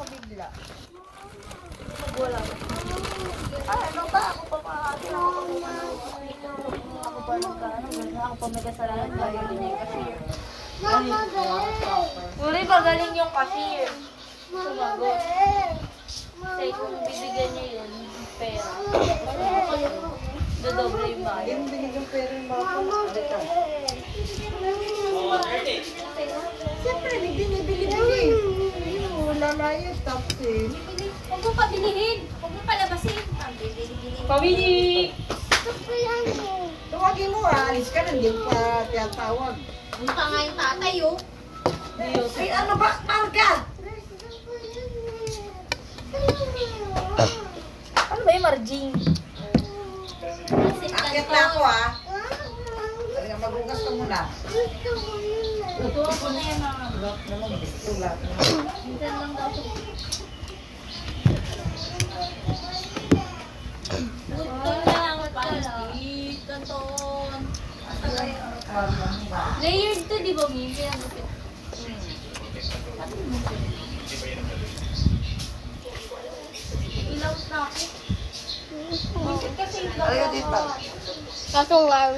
ako bigla. Wala. Ano ba? Ako pa maaari ako pa ako pa may kasalanan dahil din yung cashier. Uli, magaling yung cashier. Sumagot. Kasi kung bibigyan niya yun, pera. Dodoble yung bayan. Hindi mo binigyan pera yung mga pala. Siyempre, binibili mo eh. Wala na yun, tapos eh. Huwag mo pabilihin. Huwag mo palabasin. Pabili! Tawagin mo, alis ka na, hindi mo pa tiyatawag. Mukha nga yung tatay, oh. Ay, ano ba, Marga? Ano ba yung margin? Akit na ako ah. Talaga magugas ka muna. Lutuan ko na yan mga bro. Naman, tulad. Minsan lang daw ito. Gusto lang. Pansit. Kanton. Layered to, di ba, Mim? Kaya gusto. Ilaw na ako. Busit kasi ilaw Ayaw ako. dito. Katungan.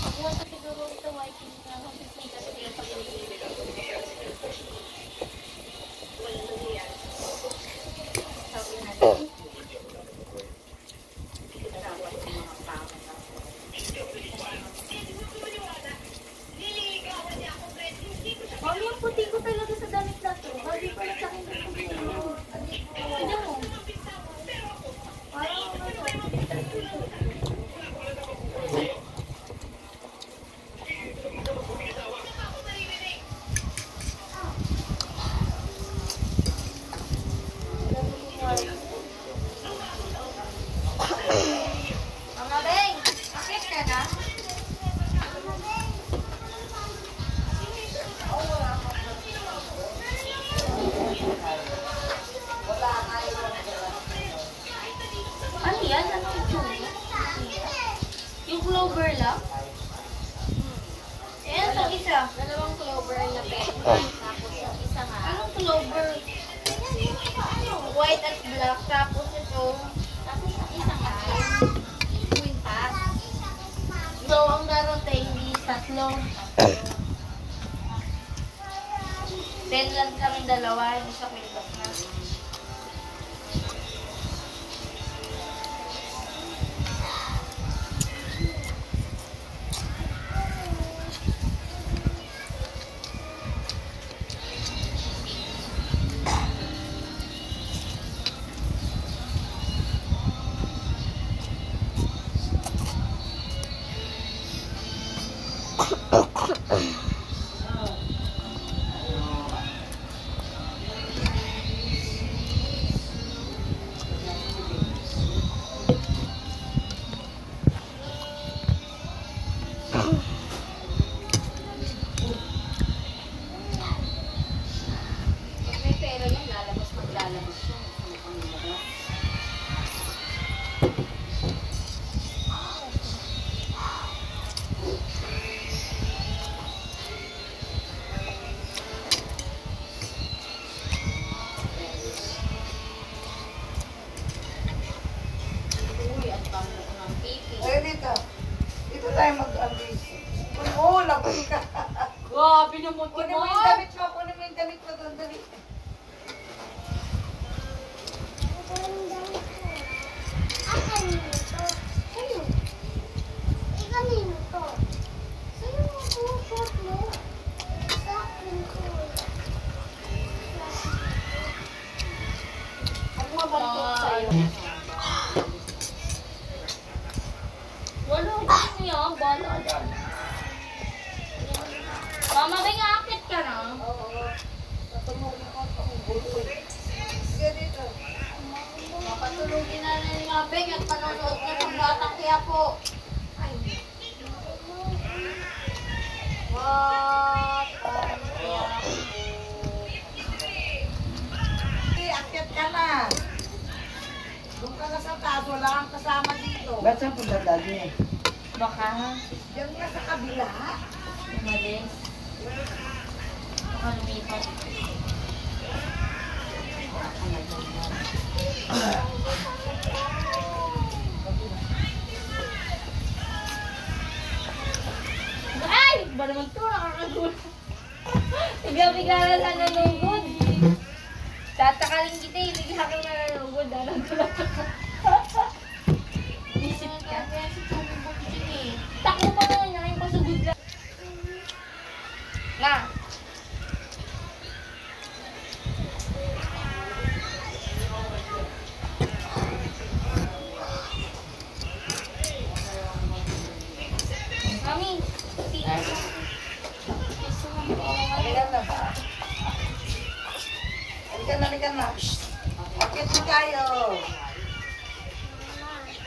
Ako sa siguro ito, white na kasi kasi yung pag-ibig. Sabi natin. Mami, ang puti ko talaga sa damit na to. Sabi ko lang sa akin na puti mo. Tignan mo. Parang ano. Mga beng, akit ka na? Ano yan? Ano yung yung clover lang? Ayan, itong isa. Dalawang clover na pen. Tapos yung isa nga. Anong clover? White at black. Tapos ito. Tapos yung isa nga. Quintas. So, ang darating hindi tatlo. 10 lang kami dalawa, hindi sa kwintas na. Pag may pera yan, lalabas maglalabas siya. Mukhang lumabas. Uy, ang bango ko ng pipi. Ayun dito. Dito tayo mag-alis. Oo, labas ka. Wow, pinumuti Kunin mo yung damit mo, kunin mo yung damit mo doon, dali. Ang mabantot sa'yo. Wala, gusto niya. Bala dyan. Mama, may ngakit ka na. Sige dito. Mapatulugin na na ni Mabeng at panonood na ng Batang Quiapo. Batang Quiapo. Sige, akyat ka na. Doon ka na sa taas, wala kang kasama dito. Ba't saan punta dali? Sumama ka, ha? Yung nasa kabila. Umalis. Baka lumipat. Ay! Ba naman ito? Nakakagulat. Bigla-bigla na lang nanugod. Tatakalin kita eh. Bigla kang nanugod. Nagulat ako. Isip ka. Takbo pa nga. Nakain pasugod lang. Nga. Mami. Halika na ba? Halika na. Akit na tayo.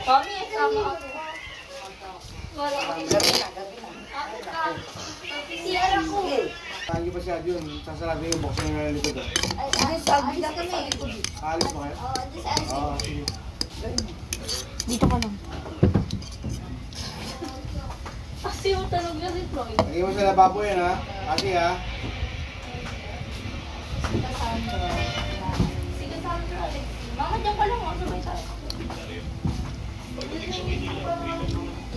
Mami, sama ako. Wala ka. Gabi na. Ako ka. Siyar ako. Sige. Lagi pa siya yun, sasarado yung box na yung likod. Ay, sabi na kami. Alis mo kayo? Oo, sige. Dito ka lang. Kasi yung tanong niya si Floyd. Lagay mo sa lababo yan ha. Kasi ha. Sige, Sandra. Mama, dyan ka lang. Sabay tayo.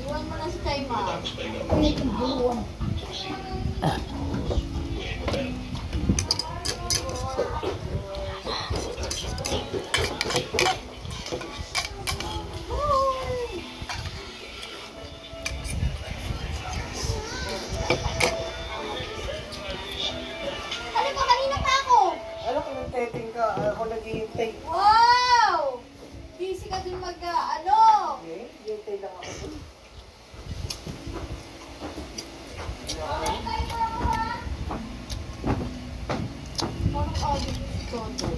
Iwan mo na si Taima. Ano ba? Kanina pa ako. Ano kung nagteting ka? Ako naghihintay. Wow! Busy ka dun mag-ano? Okay, hintay lang ako dun. Parang audio si Toto.